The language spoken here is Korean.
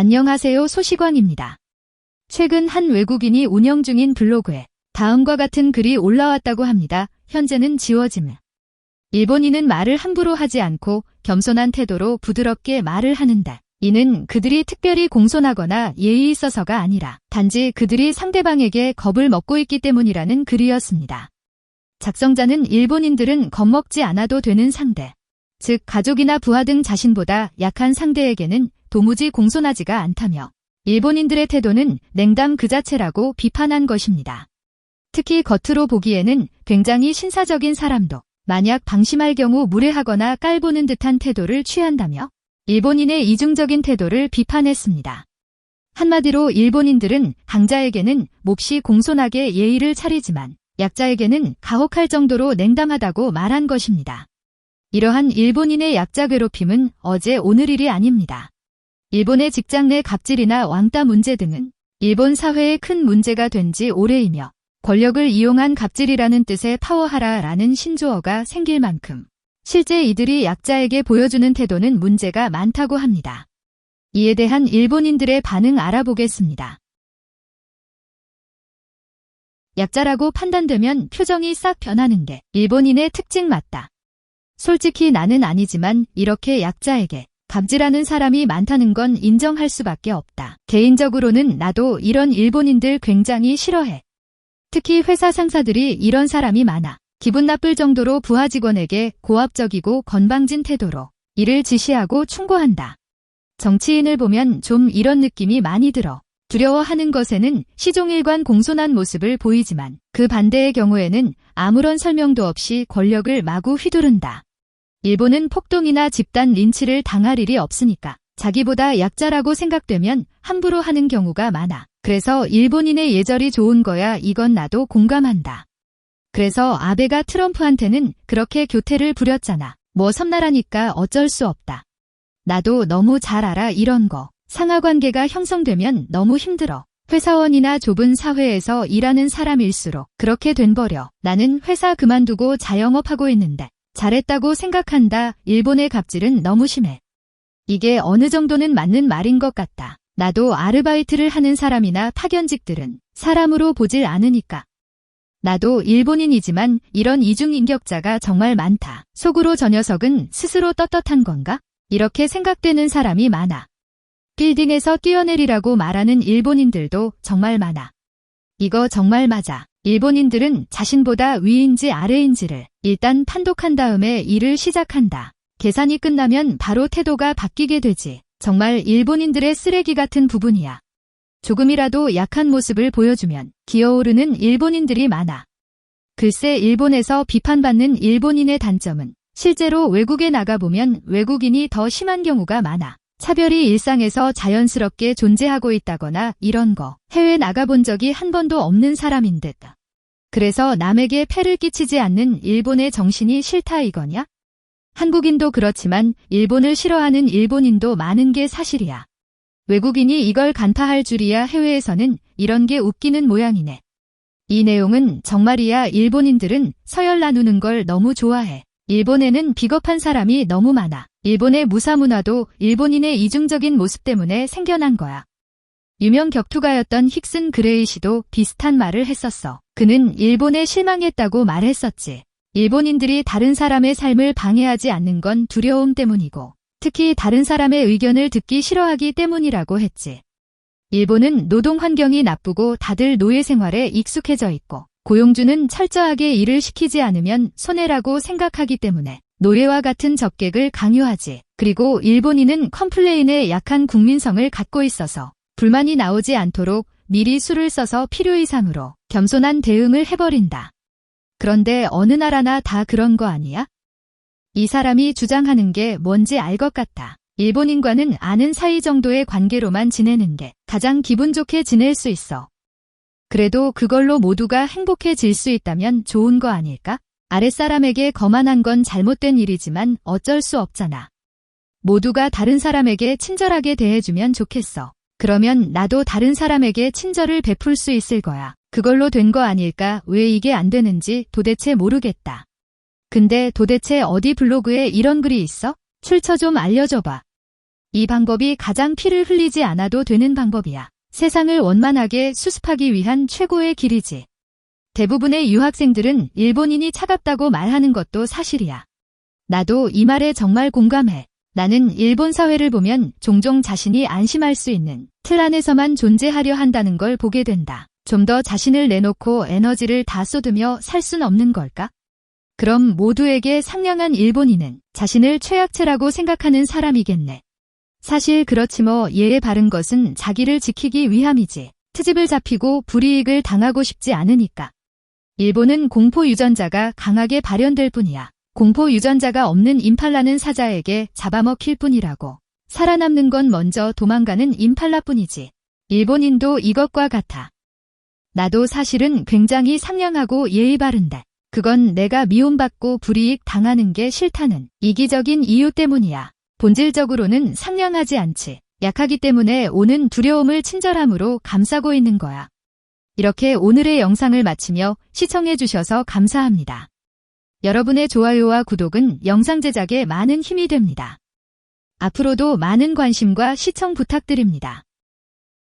안녕하세요, 소시광입니다. 최근 한 외국인이 운영 중인 블로그에 다음과 같은 글이 올라왔다고 합니다. 현재는 지워짐. 일본인은 말을 함부로 하지 않고 겸손한 태도로 부드럽게 말을 하는데, 이는 그들이 특별히 공손하거나 예의 있어서가 아니라 단지 그들이 상대방에게 겁을 먹고 있기 때문이라는 글이었습니다. 작성자는 일본인들은 겁먹지 않아도 되는 상대, 즉 가족이나 부하 등 자신보다 약한 상대에게는 도무지 공손하지가 않다며 일본인들의 태도는 냉담 그 자체라고 비판한 것입니다. 특히 겉으로 보기에는 굉장히 신사적인 사람도 만약 방심할 경우 무례하거나 깔보는 듯한 태도를 취한다며 일본인의 이중적인 태도를 비판했습니다. 한마디로 일본인들은 강자에게는 몹시 공손하게 예의를 차리지만 약자에게는 가혹할 정도로 냉담하다고 말한 것입니다. 이러한 일본인의 약자 괴롭힘은 어제 오늘 일이 아닙니다. 일본의 직장 내 갑질이나 왕따 문제 등은 일본 사회에 큰 문제가 된 지 오래이며 권력을 이용한 갑질이라는 뜻의 파워하라라는 신조어가 생길 만큼 실제 이들이 약자에게 보여주는 태도는 문제가 많다고 합니다. 이에 대한 일본인들의 반응 알아보겠습니다. 약자라고 판단되면 표정이 싹 변하는 게 일본인의 특징 맞다. 솔직히 나는 아니지만 이렇게 약자에게 갑질하는 사람이 많다는 건 인정할 수밖에 없다. 개인적으로는 나도 이런 일본인들 굉장히 싫어해. 특히 회사 상사들이 이런 사람이 많아 기분 나쁠 정도로 부하 직원에게 고압적이고 건방진 태도로 일을 지시하고 충고한다. 정치인을 보면 좀 이런 느낌이 많이 들어. 두려워하는 것에는 시종일관 공손한 모습을 보이지만 그 반대의 경우에는 아무런 설명도 없이 권력을 마구 휘두른다. 일본은 폭동이나 집단 린치를 당할 일이 없으니까 자기보다 약자라고 생각되면 함부로 하는 경우가 많아. 그래서 일본인의 예절이 좋은 거야. 이건 나도 공감한다. 그래서 아베가 트럼프한테는 그렇게 교태를 부렸잖아. 뭐 섬나라니까 어쩔 수 없다. 나도 너무 잘 알아. 이런 거. 상하관계가 형성되면 너무 힘들어. 회사원이나 좁은 사회에서 일하는 사람일수록 그렇게 된버려. 나는 회사 그만두고 자영업하고 있는데 잘했다고 생각한다. 일본의 갑질은 너무 심해. 이게 어느 정도는 맞는 말인 것 같다. 나도 아르바이트를 하는 사람이나 파견직들은 사람으로 보질 않으니까. 나도 일본인이지만 이런 이중인격자가 정말 많다. 속으로 저 녀석은 스스로 떳떳한 건가? 이렇게 생각되는 사람이 많아. 빌딩에서 뛰어내리라고 말하는 일본인들도 정말 많아. 이거 정말 맞아. 일본인들은 자신보다 위인지 아래인지를 일단 판독한 다음에 일을 시작한다. 계산이 끝나면 바로 태도가 바뀌게 되지. 정말 일본인들의 쓰레기 같은 부분이야. 조금이라도 약한 모습을 보여주면 기어오르는 일본인들이 많아. 글쎄, 일본에서 비판받는 일본인의 단점은 실제로 외국에 나가보면 외국인이 더 심한 경우가 많아. 차별이 일상에서 자연스럽게 존재하고 있다거나 이런 거 해외 나가본 적이 한 번도 없는 사람인 듯. 그래서 남에게 폐를 끼치지 않는 일본의 정신이 싫다 이거냐? 한국인도 그렇지만 일본을 싫어하는 일본인도 많은 게 사실이야. 외국인이 이걸 간파할 줄이야. 해외에서는 이런 게 웃기는 모양이네. 이 내용은 정말이야. 일본인들은 서열 나누는 걸 너무 좋아해. 일본에는 비겁한 사람이 너무 많아. 일본의 무사문화도 일본인의 이중적인 모습 때문에 생겨난 거야. 유명 격투가였던 힉슨 그레이 씨도 비슷한 말을 했었어. 그는 일본에 실망했다고 말했었지. 일본인들이 다른 사람의 삶을 방해하지 않는 건 두려움 때문이고 특히 다른 사람의 의견을 듣기 싫어하기 때문이라고 했지. 일본은 노동 환경이 나쁘고 다들 노예 생활에 익숙해져 있고 고용주는 철저하게 일을 시키지 않으면 손해라고 생각하기 때문에 노예와 같은 적객을 강요하지. 그리고 일본인은 컴플레인에 약한 국민성을 갖고 있어서 불만이 나오지 않도록 미리 수를 써서 필요 이상으로 겸손한 대응을 해버린다. 그런데 어느 나라나 다 그런 거 아니야? 이 사람이 주장하는 게 뭔지 알 것 같아. 일본인과는 아는 사이 정도의 관계로만 지내는 게 가장 기분 좋게 지낼 수 있어. 그래도 그걸로 모두가 행복해질 수 있다면 좋은 거 아닐까? 아랫사람에게 거만한 건 잘못된 일이지만 어쩔 수 없잖아. 모두가 다른 사람에게 친절하게 대해주면 좋겠어. 그러면 나도 다른 사람에게 친절을 베풀 수 있을 거야. 그걸로 된 거 아닐까? 왜 이게 안 되는지 도대체 모르겠다. 근데 도대체 어디 블로그에 이런 글이 있어? 출처 좀 알려줘봐. 이 방법이 가장 피를 흘리지 않아도 되는 방법이야. 세상을 원만하게 수습하기 위한 최고의 길이지. 대부분의 유학생들은 일본인이 차갑다고 말하는 것도 사실이야. 나도 이 말에 정말 공감해. 나는 일본 사회를 보면 종종 자신이 안심할 수 있는 틀 안에서만 존재하려 한다는 걸 보게 된다. 좀 더 자신을 내놓고 에너지를 다 쏟으며 살 순 없는 걸까? 그럼 모두에게 상냥한 일본인은 자신을 최약체라고 생각하는 사람이겠네. 사실 그렇지 뭐. 예에 바른 것은 자기를 지키기 위함이지. 트집을 잡히고 불이익을 당하고 싶지 않으니까. 일본은 공포 유전자가 강하게 발현될 뿐이야. 공포 유전자가 없는 임팔라는 사자에게 잡아먹힐 뿐이라고. 살아남는 건 먼저 도망가는 임팔라뿐이지. 일본인도 이것과 같아. 나도 사실은 굉장히 상냥하고 예의 바른데 그건 내가 미움받고 불이익 당하는 게 싫다는 이기적인 이유 때문이야. 본질적으로는 상냥하지 않지. 약하기 때문에 오는 두려움을 친절함으로 감싸고 있는 거야. 이렇게 오늘의 영상을 마치며 시청해주셔서 감사합니다. 여러분의 좋아요와 구독은 영상 제작에 많은 힘이 됩니다. 앞으로도 많은 관심과 시청 부탁드립니다.